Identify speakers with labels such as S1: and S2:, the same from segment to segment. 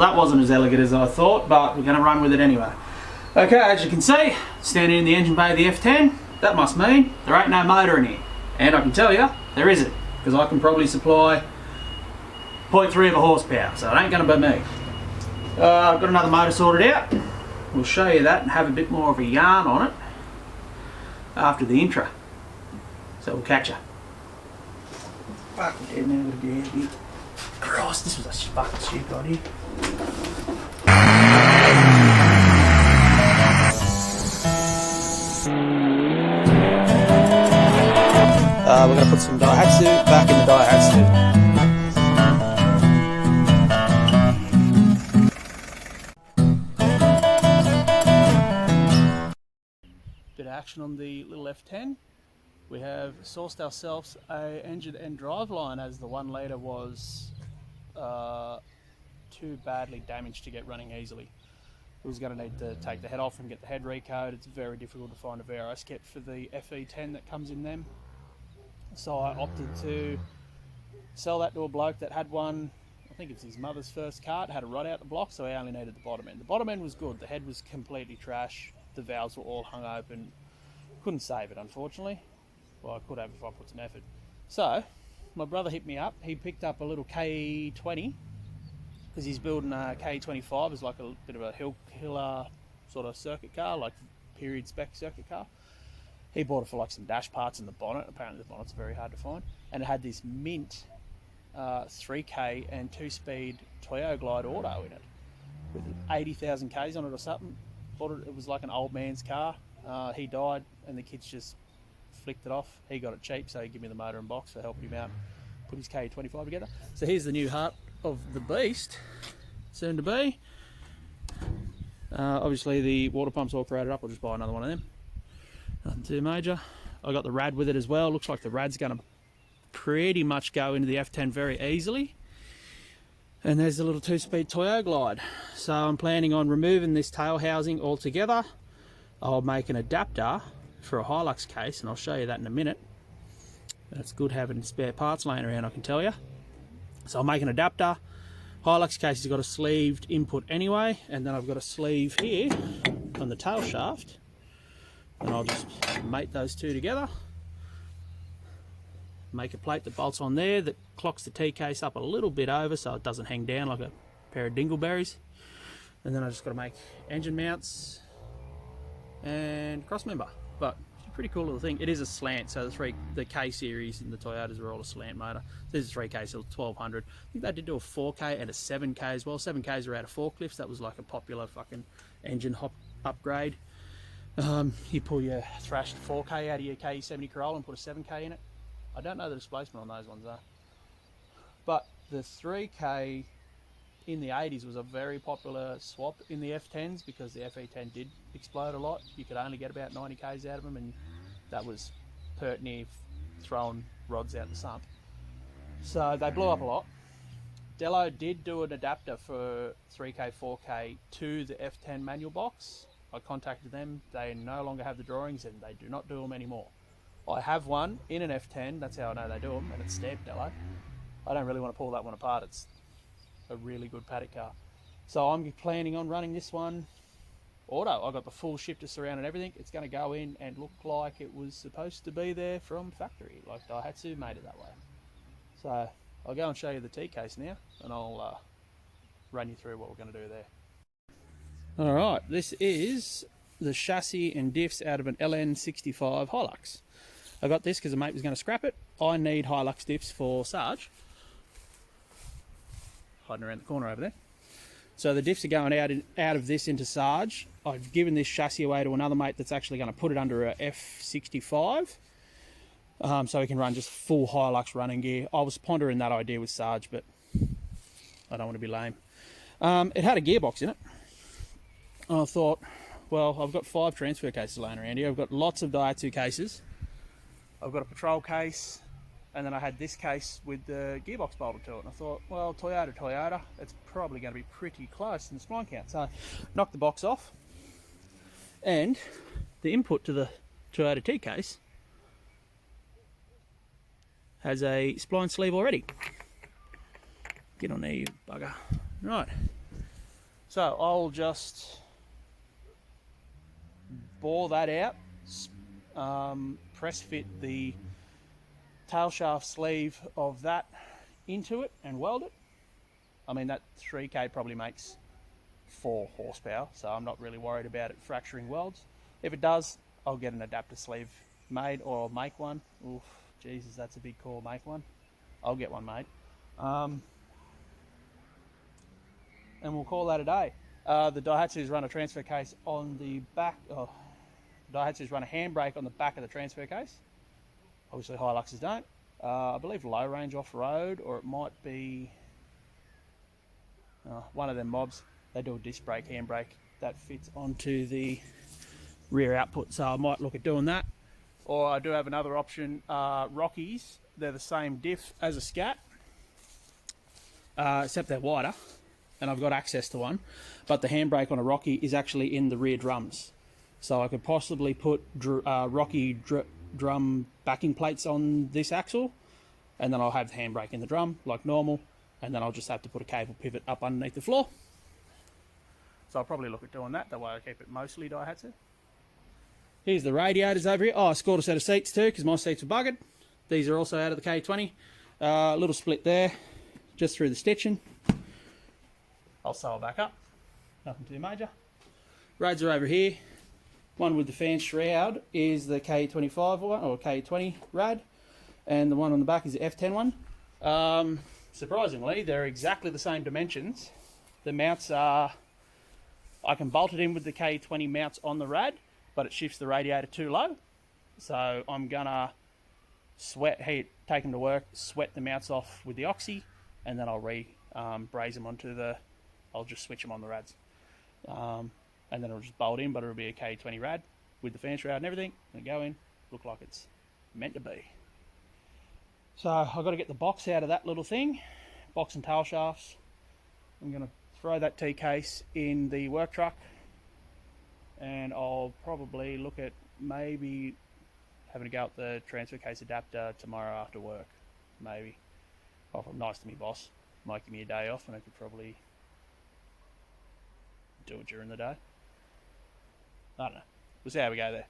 S1: that wasn't as elegant as I thought, but we're going to run with it anyway. Okay, as you can see, standing in the engine bay of the F10, that must mean there ain't no motor in here. And I can tell you, there isn't, because I can probably supply 0.3 of a horsepower, so it ain't going to be me. I've got another motor sorted out. We'll show you that and have a bit more of a yarn on it after the intro. So we'll catch you. Fucking dead now, what a dead. Christ, this was a fucking stupid idea. We're going to put some Daihatsu back in the Daihatsu. Bit of action on the little F10. We have sourced ourselves a engine and driveline, as the 1 litre was too badly damaged to get running easily. We was going to need to take the head off and get the head recode. It's very difficult to find a VRS kit for the FE10 that comes in them. So I opted to sell that to a bloke that had one, I think it's his mother's first car. It had a rod out the block, so he only needed the bottom end. The bottom end was good. The head was completely trash. The valves were all hung open. Couldn't save it, unfortunately. Well, I could have if I put some effort. So my brother hit me up. He picked up a little K20 because he's building a K25 as like a bit of a hill sort of circuit car, like period spec circuit car. He bought it for like some dash parts in the bonnet. Apparently the bonnet's very hard to find. And it had this mint 3K and 2-speed Toyo Glide Auto in it with 80,000 Ks on it or something. Bought it, it was like an old man's car. He died and the kids just flicked it off. He got it cheap, so he gave me the motor and box for helping him out put his K25 together. So here's the new heart of the beast, soon to be. Obviously the water pump's all corroded up. I'll just buy another one of them. Nothing too major. I got the rad with it as well. Looks like the rad's going to pretty much go into the F10 very easily. And there's the little 2-speed Toyo Glide. So I'm planning on removing this tail housing altogether. I'll make an adapter for a Hilux case, and I'll show you that in a minute. That's good having spare parts laying around, I can tell you. So I'll make an adapter. Hilux case has got a sleeved input anyway, and then I've got a sleeve here on the tail shaft. And I'll just mate those two together. Make a plate that bolts on there that clocks the T-case up a little bit over so it doesn't hang down like a pair of dingleberries. And then I just got to make engine mounts and cross member. But it's a pretty cool little thing. It is a slant, so the K series and the Toyotas are all a slant motor. This is 3K, so it's 1200. I think they did do a 4K and a 7K as well. 7Ks are out of forklifts. That was like a popular fucking engine hop upgrade. You pull your thrashed 4K out of your K70 Corolla and put a 7K in it. I don't know the displacement on those ones though. But the 3K in the 80s was a very popular swap in the F10s because the FE10 did explode a lot. You could only get about 90 Ks out of them, and that was pert near throwing rods out the sump. So they blew up a lot. Dello did do an adapter for 3K, 4K to the F10 manual box. I contacted them. They no longer have the drawings and they do not do them anymore. I have one in an F10, that's how I know they do them, and it's stamped Dello. I don't really want to pull that one apart. It's a really good paddock car. So I'm planning on running this one auto. I got the full shifter surround and everything. It's going to go in and look like it was supposed to be there from factory, like Daihatsu made it that way. So I'll go and show you the T-case now, and I'll run you through what we're going to do there. Alright, this is the chassis and diffs out of an LN65 Hilux. I got this because a mate was going to scrap it. I need Hilux diffs for Sarge. Hiding around the corner over there. So the diffs are going out of this into Sarge. I've given this chassis away to another mate that's actually going to put it under a F65. So he can run just full Hilux running gear. I was pondering that idea with Sarge, but I don't want to be lame. It had a gearbox in it. I thought, well, I've got 5 transfer cases laying around here. I've got lots of Daihatsu cases. I've got a patrol case, and then I had this case with the gearbox bolted to it. And I thought, well, Toyota, it's probably going to be pretty close in the spline count. So I knocked the box off, and the input to the Toyota T case has a spline sleeve already. Get on there, you bugger. Right. So I'll just bore that out, press fit the tail shaft sleeve of that into it and weld it. I mean, that 3K probably makes 4 horsepower, so I'm not really worried about it fracturing welds. If it does, I'll get an adapter sleeve made, or I'll make one. Oof, Jesus, that's a big call, make one. I'll get one made. And we'll call that a day. The Daihatsu's run a transfer case on the back. Daihatsu's run a handbrake on the back of the transfer case. Obviously Hiluxes don't. I believe low range off-road, or it might be one of them mobs. They do a disc brake, handbrake that fits onto the rear output, so I might look at doing that. Or I do have another option, Rockies. They're the same diff as a Scat, except they're wider, and I've got access to one. But the handbrake on a Rocky is actually in the rear drums, so I could possibly put Rocky drum backing plates on this axle, and then I'll have the handbrake in the drum like normal, and then I'll just have to put a cable pivot up underneath the floor. So I'll probably look at doing that. That way I keep it mostly Daihatsu. Here's the radiators over here. Oh, I scored a set of seats too, because my seats were buggered. These are also out of the K20. Little split there, just through the stitching. I'll sew it back up. Nothing too major. Rads are over here. One with the fan shroud is the K25 one, or K20 rad, and the one on the back is the F10 one. Surprisingly, they're exactly the same dimensions. The mounts are, I can bolt it in with the K20 mounts on the rad, but it shifts the radiator too low. So I'm gonna take them to work, sweat the mounts off with the oxy, and then I'll braze them onto I'll just switch them on the rads. And then it'll just bolt in, but it'll be a K20 rad with the fan shroud and everything, and go in, look like it's meant to be. So I've got to get the box out of that little thing, box and tail shafts. I'm going to throw that T-case in the work truck, and I'll probably look at maybe having to go up the transfer case adapter tomorrow after work, maybe. Oh, nice to me, boss. Might give me a day off, and I could probably do it during the day. I don't know. We'll see how we go there.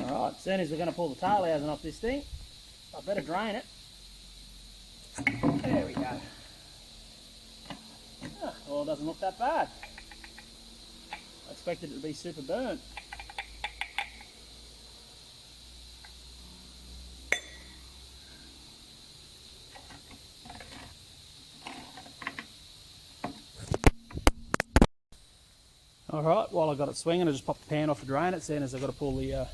S1: Alright, as soon as we're going to pull the tail housing off this thing, I better drain it. There we go. Well, it doesn't look that bad. I expected it to be super burnt. Alright, while I got it swinging, I just popped the pan off to drain it, seeing as I've got to pull the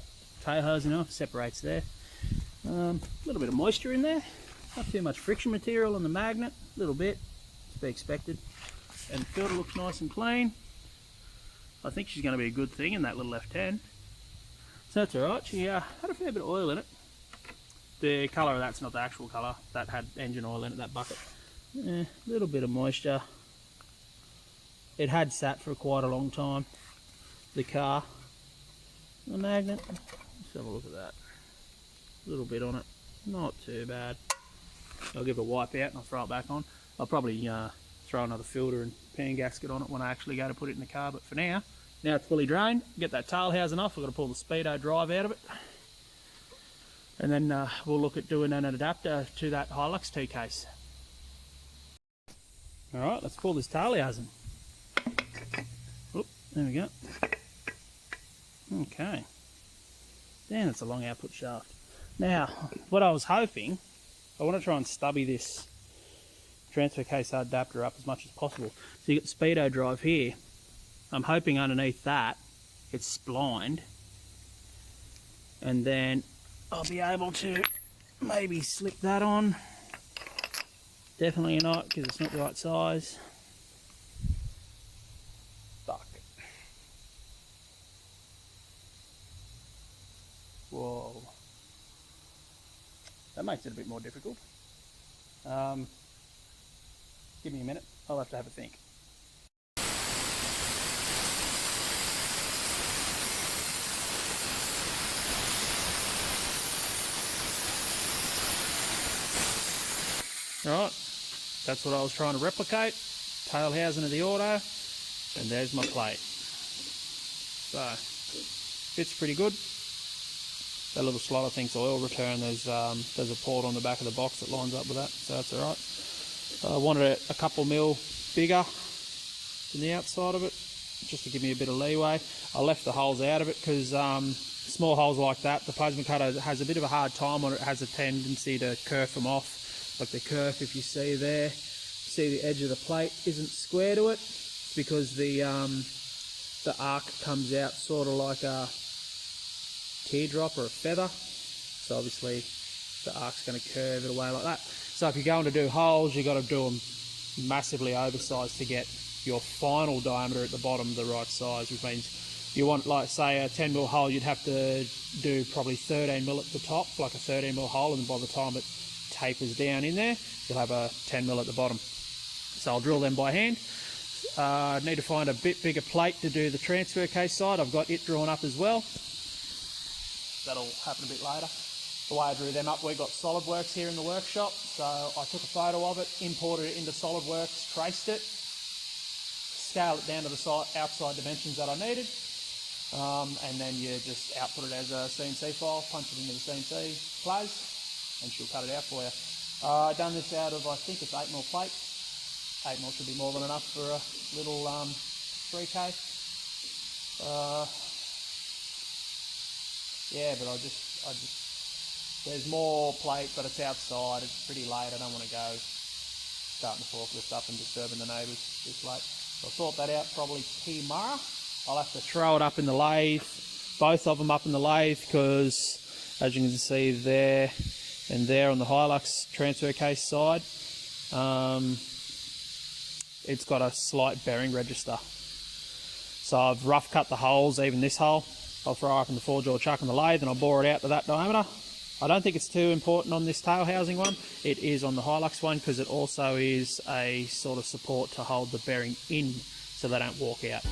S1: tail hosing off, separates there. A little bit of moisture in there, not too much friction material on the magnet, a little bit, to be expected. And the filter looks nice and clean. I think she's going to be a good thing in that little F10. So that's alright, she had a fair bit of oil in it. The colour of that's not the actual colour, that had engine oil in it, that bucket. A little bit of moisture. It had sat for quite a long time, the car. The magnet, let's have a look at that. A little bit on it, not too bad. I'll give it a wipe out and I'll throw it back on. I'll probably throw another filter and pan gasket on it when I actually go to put it in the car, but for now it's fully drained. Get that tail housing off, I've got to pull the Speedo drive out of it. And then we'll look at doing an adapter to that Hilux T-case. Alright, let's pull this tail housing. Oop, there we go. Okay. Damn, that's a long output shaft. Now, what I was hoping, I want to try and stubby this transfer case adapter up as much as possible. So you got the Speedo drive here. I'm hoping underneath that it's splined, and then I'll be able to maybe slip that on. Definitely not, because it's not the right size. Fuck. That makes it a bit more difficult. Give me a minute, I'll have to have a think. Right, that's what I was trying to replicate. Tail housing of the auto, and there's my plate. So, fits pretty good. That little slot I think's oil return. There's a port on the back of the box that lines up with that, so that's alright. I wanted it a couple mil bigger than the outside of it, just to give me a bit of leeway. I left the holes out of it because small holes like that, the plasma cutter has a bit of a hard time on it. It has a tendency to kerf them off. Like the kerf, if you see there, see the edge of the plate isn't square to it. It's because the arc comes out sort of like a teardrop or a feather. So obviously the arc's going to curve it away like that. So if you're going to do holes, you've got to do them massively oversized to get your final diameter at the bottom the right size, which means you want, like say a 10mm hole, you'd have to do probably 13mm at the top, like a 13mm hole, and by the time it tapers down in there, you'll have a 10mm at the bottom. So I'll drill them by hand. Need to find a bit bigger plate to do the transfer case side. I've got it drawn up as well. That'll happen a bit later. The way I drew them up, we've got SolidWorks here in the workshop, so I took a photo of it, imported it into SolidWorks, traced it, scaled it down to the outside dimensions that I needed, and then you just output it as a CNC file, punch it into the CNC plays, and she'll cut it out for you. I've done this out of, I think it's 8mm plate. 8mm should be more than enough for a little 3K. Yeah, but I just, there's more plate, but it's outside, it's pretty late, I don't want to go starting the forklift up and disturbing the neighbours this late. So I'll sort that out probably tomorrow. I'll have to throw it up in the lathe, both of them up in the lathe, because as you can see there and there on the Hilux transfer case side, it's got a slight bearing register. So I've rough cut the holes, even this hole. I'll throw up in the 4-jaw chuck in the lathe and I'll bore it out to that diameter. I don't think it's too important on this tail housing one. It is on the Hilux one because it also is a sort of support to hold the bearing in so they don't walk out.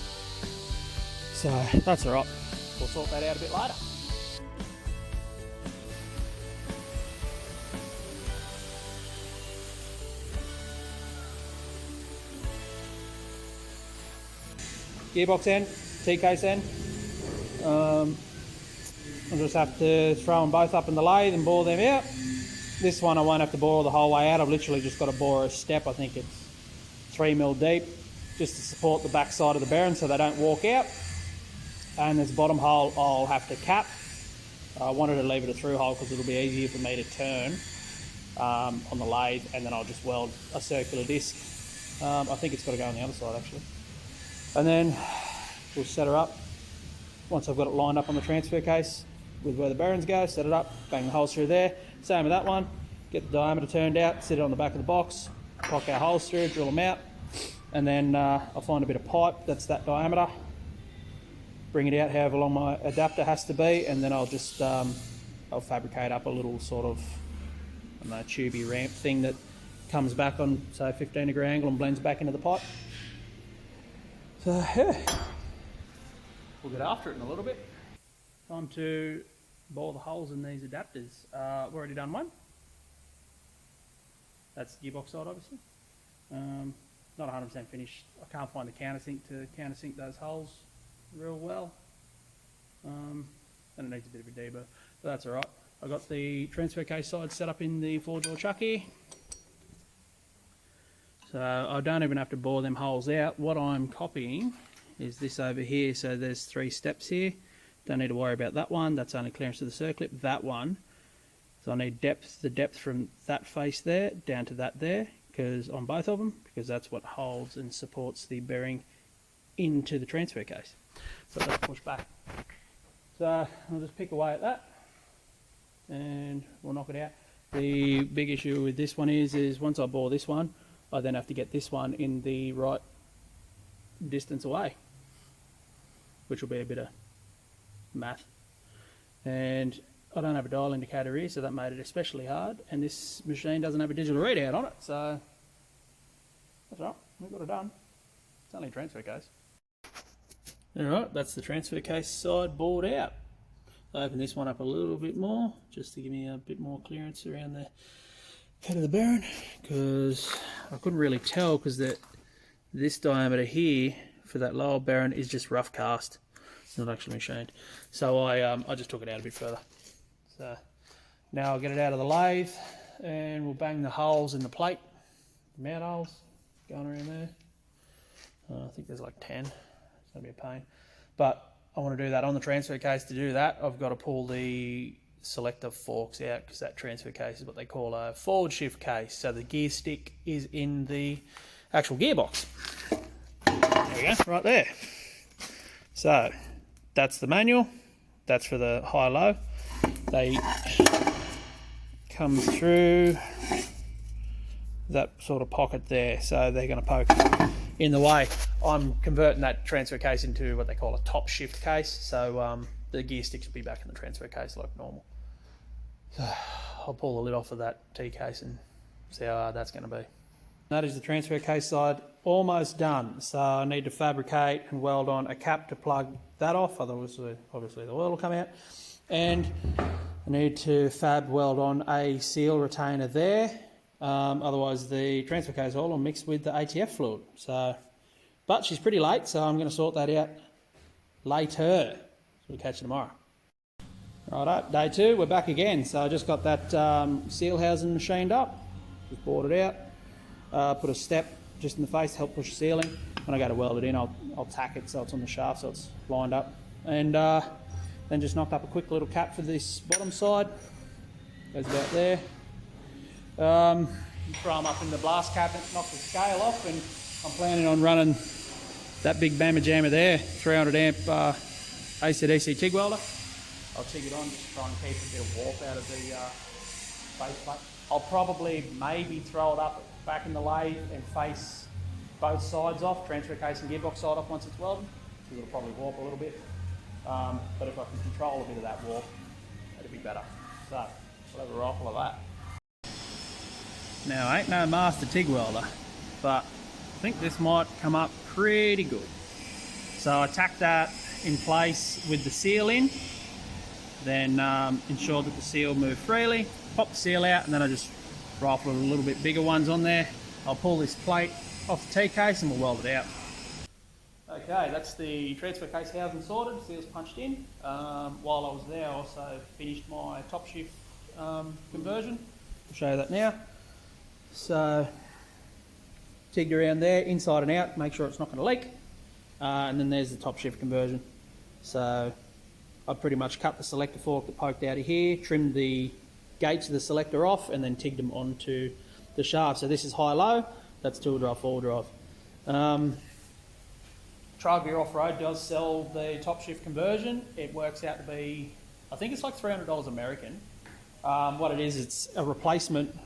S1: So that's alright. We'll sort that out a bit later. Gearbox end, T-case end. I'll just have to throw them both up in the lathe and bore them out. This one I won't have to bore the whole way out. I've literally just got to bore a step. I think it's 3mm deep, just to support the back side of the bearing so they don't walk out. And this bottom hole I'll have to cap. I wanted to leave it a through hole because it'll be easier for me to turn on the lathe, and then I'll just weld a circular disc. I think it's got to go on the other side actually. And then we'll set her up. Once I've got it lined up on the transfer case with where the bearings go, set it up, bang the holes through there. Same with that one. Get the diameter turned out, sit it on the back of the box, pock our holes through, drill them out, and then I'll find a bit of pipe that's that diameter, bring it out however long my adapter has to be, and then I'll just I'll fabricate up a little sort of, I don't know, tubey ramp thing that comes back on, say, 15-degree angle and blends back into the pipe. So yeah, we'll get after it in a little bit. Time to bore the holes in these adapters. I've already done one. That's the gearbox side, obviously. Not 100% finished. I can't find the countersink to countersink those holes real well. And it needs a bit of a deburr, but that's alright. I got the transfer case side set up in the 4-jaw chuck here. So I don't even have to bore them holes out. What I'm copying is this over here. So there's 3 steps here. Don't need to worry about that one. That's only clearance to the circlip. That one. So I need depth, the depth from that face there down to that there, because on both of them, because that's what holds and supports the bearing into the transfer case. So let's push back. So I'll just pick away at that and we'll knock it out. The big issue with this one is once I bore this one, I then have to get this one in the right distance away, which will be a bit of math. And I don't have a dial indicator here, so that made it especially hard. And this machine doesn't have a digital readout on it, so that's all right. We've got it done. It's only a transfer case. All right, that's the transfer case side bored out. I'll open this one up a little bit more, just to give me a bit more clearance around the head of the bearing, because I couldn't really tell because this diameter here for that lower bearing is just rough cast. It's not actually machined. So I just took it out a bit further. So now I'll get it out of the lathe and we'll bang the holes in the plate, the mount holes going around there. I think there's like 10. It's gonna be a pain, but I want to do that on the transfer case. To do that, I've got to pull the selector forks out, because that transfer case is what they call a forward shift case. So the gear stick is in the actual gearbox. There we go, right there. So that's the manual. That's for the high-low. They come through that sort of pocket there, so they're going to poke in the way. I'm converting that transfer case into what they call a top shift case, so the gear sticks will be back in the transfer case like normal. So I'll pull the lid off of that T case and see how hard that's going to be. That is the transfer case side almost done, so I need to fabricate and weld on a cap to plug that off, otherwise obviously the oil will come out, and I need to fab weld on a seal retainer there, otherwise the transfer case oil will mix with the ATF fluid. So, but she's pretty late, so I'm going to sort that out later. So we'll catch you tomorrow. Righto, day 2, we're back again. So I just got that seal housing machined up, just bored it out, put a step just in the face to help push the seal in. When I go to weld it in, I'll tack it so it's on the shaft, so it's lined up. And then just knocked up a quick little cap for this bottom side. Goes about there. Throw them up in the blast cabinet, knock the scale off, and I'm planning on running that big Bama Jammer there, 300 amp AC/DC TIG welder. I'll TIG it on just to try and keep a bit of warp out of the face plate. I'll probably maybe throw it up back in the lathe and face both sides off, transfer case and gearbox side off once it's welded, because it'll probably warp a little bit. But if I can control a bit of that warp, that'd be better. So we'll have a rifle of that. Now I ain't no master TIG welder, but I think this might come up pretty good. So I tack that in place with the seal in, then ensure that the seal moves freely, pop the seal out, and then I just rifle a little bit bigger ones on there. I'll pull this plate off the T-case and we'll weld it out. Okay, that's the transfer case housing sorted, seals punched in. While I was there, I also finished my top shift conversion. I'll show you that now. So, tigged around there, inside and out, make sure it's not going to leak. And then there's the top shift conversion. So, I pretty much cut the selector fork that poked out of here, trimmed the gates of the selector off, and then tigged them onto the shaft. So this is high-low, that's two-wheel drive, four-wheel drive. Trail Gear Off-Road does sell the top shift conversion. It works out to be, I think it's like $300 American. What it is, it's a replacement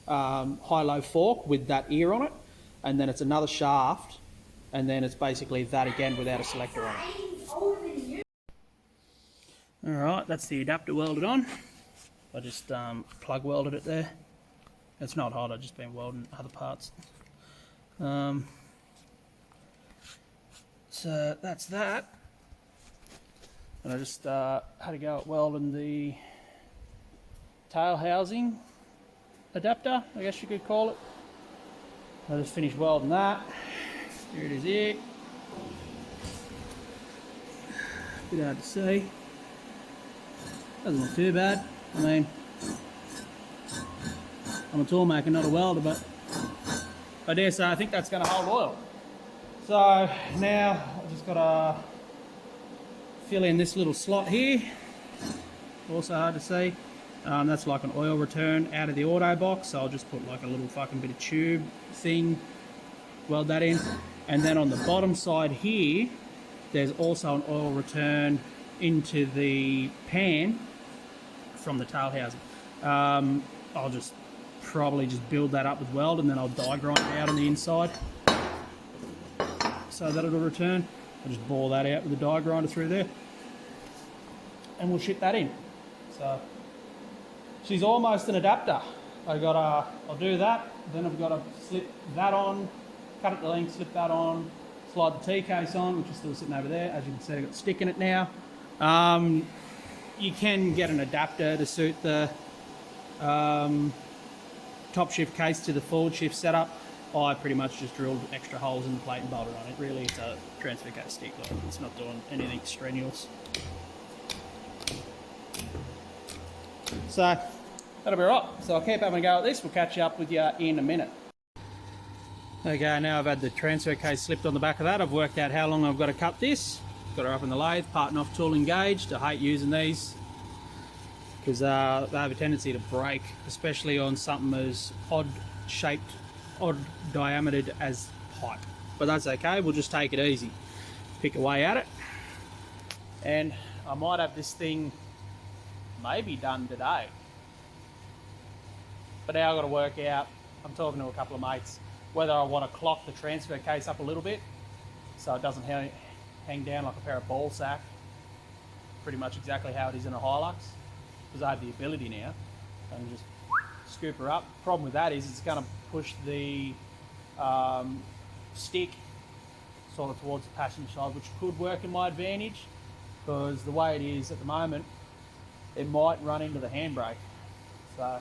S1: high-low fork with that ear on it, and then it's another shaft, and then it's basically that again without a selector on it. Alright, that's the adapter welded on. I just plug welded it there. It's not hot, I've just been welding other parts. So that's that. And I just had to go at welding the tail housing adapter, I guess you could call it. I just finished welding that. Here it is here. Bit hard to see. Doesn't look too bad. I mean, I'm a tool maker, not a welder, but I dare say I think that's going to hold oil. So now I've just got to fill in this little slot here. Also hard to see. That's like an oil return out of the auto box, so I'll just put like a little fucking bit of tube thing, weld that in. And then on the bottom side here, there's also an oil return into the pan from the tail housing. I'll just probably just build that up with weld, and then I'll die grind it out on the inside so that it'll return. I'll just bore that out with the die grinder through there, and we'll ship that in. So she's almost an adapter. I'll do that, then I've got to slip that on, cut it to length, slip that on, slide the T-case on, which is still sitting over there. As you can see, I've got stick in it now. You can get an adapter to suit the top shift case to the forward shift setup. I pretty much just drilled extra holes in the plate and bolted on it. Really, it's a transfer case stick. It's not doing anything strenuous. So that'll be right. So I'll keep having a go at this. We'll catch up with you in a minute. Okay, now I've had the transfer case slipped on the back of that. I've worked out how long I've got to cut this. Got her up in the lathe, part and off tool engaged. I hate using these because they have a tendency to break, especially on something as odd shaped, odd diametered as pipe. But that's okay, we'll just take it easy. Pick away at it. And I might have this thing maybe done today. But now I've got to work out, I'm talking to a couple of mates, whether I want to clock the transfer case up a little bit so it doesn't hang down like a pair of ball sack, pretty much exactly how it is in a Hilux, because I have the ability now, and just scoop her up. Problem with that is it's going to push the stick sort of towards the passenger side, which could work in my advantage, because the way it is at the moment, it might run into the handbrake. So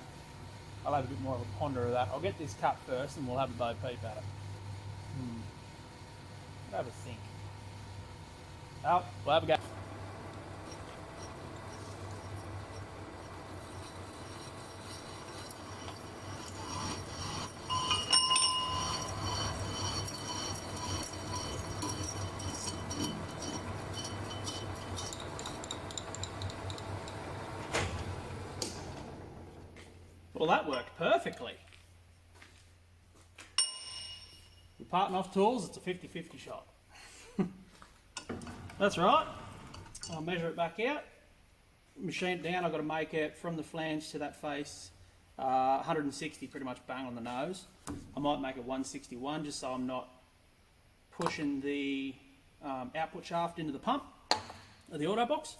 S1: I'll have a bit more of a ponder of that. I'll get this cut first and we'll have a bo peep at it. I'll have a think. Oh, we'll have a go. Well, that worked perfectly. With part and off tools, it's a 50-50 shot. That's right. I'll measure it back out, machine it down. I've got to make it from the flange to that face 160, pretty much bang on the nose. I might make it 161 just so I'm not pushing the output shaft into the pump of the auto box.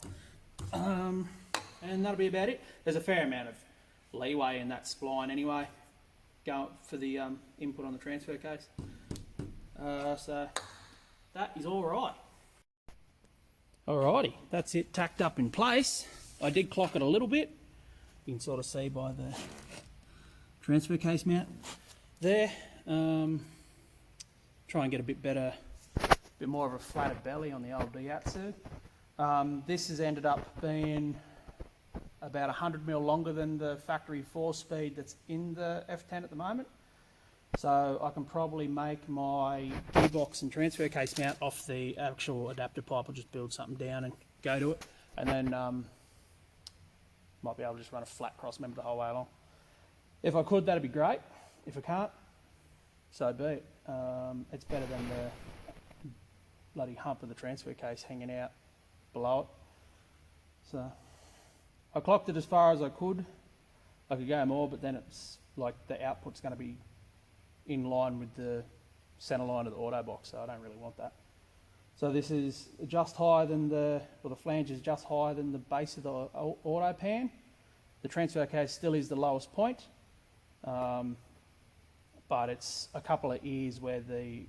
S1: And that'll be about it. There's a fair amount of leeway in that spline anyway, going for the input on the transfer case. So that is all right. Alrighty, that's it tacked up in place. I did clock it a little bit. You can sort of see by the transfer case mount there. Try and get a bit better, bit more of a flatter belly on the old Daihatsu. This has ended up being about 100mm longer than the factory 4-speed that's in the F10 at the moment. So I can probably make my gearbox and transfer case mount off the actual adapter pipe. I'll just build something down and go to it, and then might be able to just run a flat cross member the whole way along. If I could, that'd be great. If I can't, so be it. It's better than the bloody hump of the transfer case hanging out below it. So I clocked it as far as I could. I could go more, but then it's like the output's going to be in line with the center line of the auto box, so I don't really want that. So this is just higher than the flange is just higher than the base of the auto pan. The transfer case still is the lowest point, but it's a couple of ears where the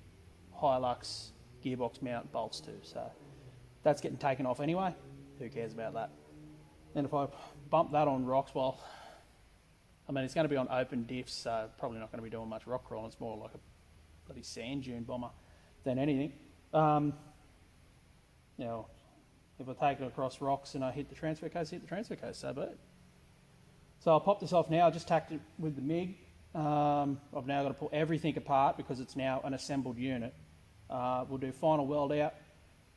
S1: Hilux gearbox mount bolts to, so that's getting taken off anyway. Who cares about that? And if I bump that on rocks, well, I mean, it's going to be on open diffs, so probably not going to be doing much rock crawling. It's more like a bloody sand dune bomber than anything. You know, if I take it across rocks and I hit the transfer case, so be it. So I'll pop this off now. I just tacked it with the MIG. I've now got to pull everything apart because it's now an assembled unit. We'll do final weld out.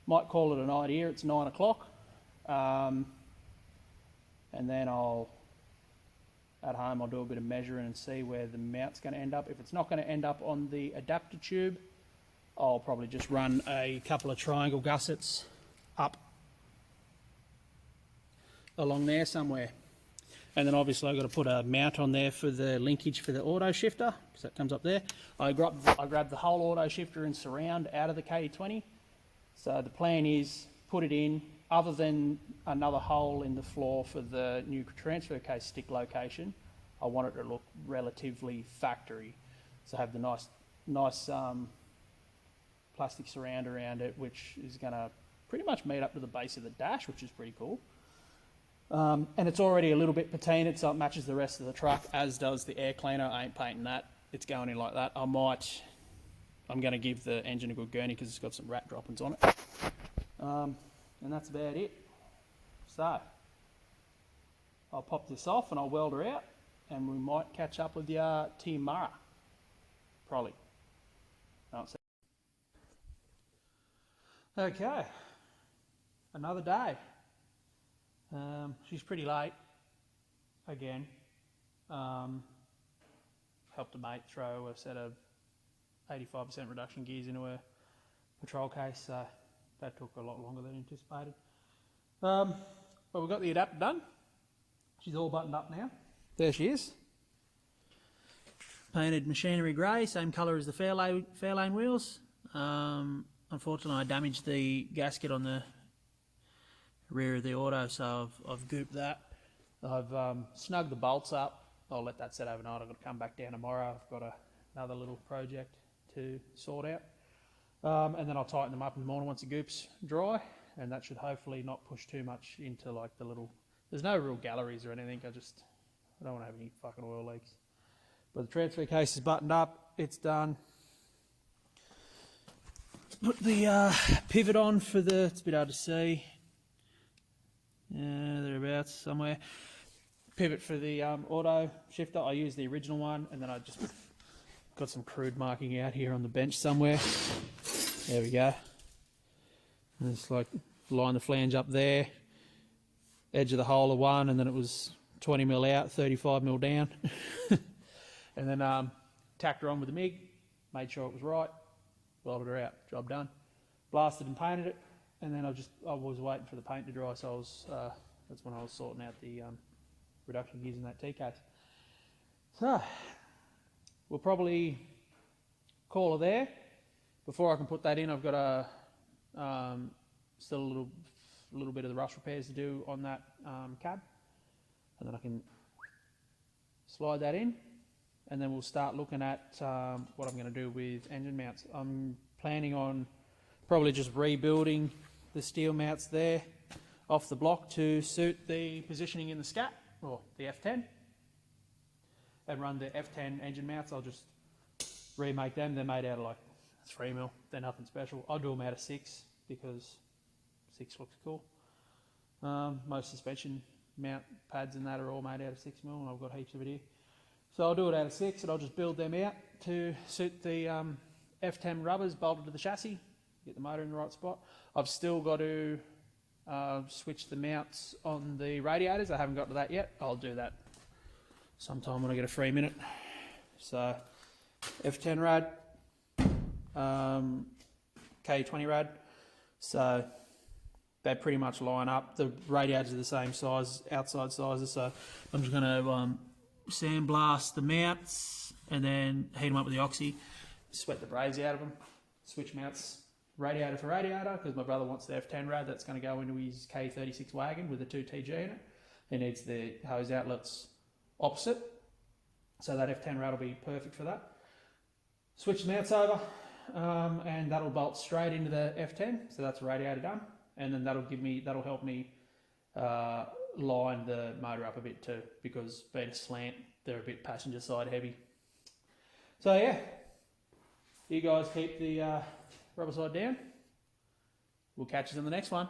S1: Might call it a night here. It's 9 o'clock. And then at home I'll do a bit of measuring and see where the mount's going to end up. If it's not going to end up on the adapter tube, I'll probably just run a couple of triangle gussets up along there somewhere. And then obviously I've got to put a mount on there for the linkage for the auto shifter, because that comes up there. I grabbed the whole auto shifter and surround out of the KE20. So the plan is put it in, other than another hole in the floor for the new transfer case stick location, I want it to look relatively factory. So have the nice plastic surround around it, which is going to pretty much meet up to the base of the dash, which is pretty cool. And it's already a little bit patinaed, so it matches the rest of the truck, as does the air cleaner. I ain't painting that. It's going in like that. I'm going to give the engine a good gurney because it's got some rat droppings on it. And that's about it. So, I'll pop this off and I'll weld her out, and we might catch up with the tomorrow. Probably. Okay. Another day. She's pretty late. Again. Helped a mate throw a set of 85% reduction gears into a patrol case, so that took a lot longer than anticipated. But we've got the adapter done. She's all buttoned up now. There she is. Painted machinery grey, same colour as the Fairlane wheels. Unfortunately, I damaged the gasket on the rear of the auto, so I've gooped that. I've snugged the bolts up. I'll let that set overnight. I've got to come back down tomorrow. I've got another little project to sort out. And then I'll tighten them up in the morning once the goop's dry, and that should hopefully not push too much into like the little... There's no real galleries or anything. I don't want to have any fucking oil leaks. But the transfer case is buttoned up. It's done. Put the pivot on for the... It's a bit hard to see. Thereabouts somewhere. Pivot for the auto shifter. I used the original one, and then I just got some crude marking out here on the bench somewhere. There we go. And it's like line the flange up there, edge of the hole of one, and then it was 20mm out, 35mm down. And then tacked her on with the MIG, made sure it was right, welded her out, job done. Blasted and painted it, and then I was waiting for the paint to dry, so that's when I was sorting out the reduction gears in that T-case. So, we'll probably call her there. Before I can put that in, I've got still a little bit of the rust repairs to do on that cab, and then I can slide that in, and then we'll start looking at what I'm going to do with engine mounts. I'm planning on probably just rebuilding the steel mounts there off the block to suit the positioning in the SCAT, or the F10, and run the F10 engine mounts. I'll just remake them. They're made out of like 3mm. They're nothing special. I'll do them out of 6 because 6 looks cool. Most suspension mount pads and that are all made out of 6mm, and I've got heaps of it here. So I'll do it out of 6, and I'll just build them out to suit the F10 rubbers bolted to the chassis, get the motor in the right spot. I've still got to switch the mounts on the radiators. I haven't got to that yet. I'll do that sometime when I get a free minute. So F10 rad, K20 rad, so they pretty much line up. The radiators are the same size, outside sizes, so I'm just going to sandblast the mounts and then heat them up with the oxy, sweat the braze out of them, switch mounts radiator for radiator, because my brother wants the F10 rad that's going to go into his K36 wagon with the 2TG in it. He needs the hose outlets opposite, so that F10 rad will be perfect for that. Switch the mounts over, and that'll bolt straight into the F10, so that's radiator done, and then that'll help me line the motor up a bit too, because being a slant, they're a bit passenger side heavy. So yeah, you guys keep the rubber side down. We'll catch you in the next one.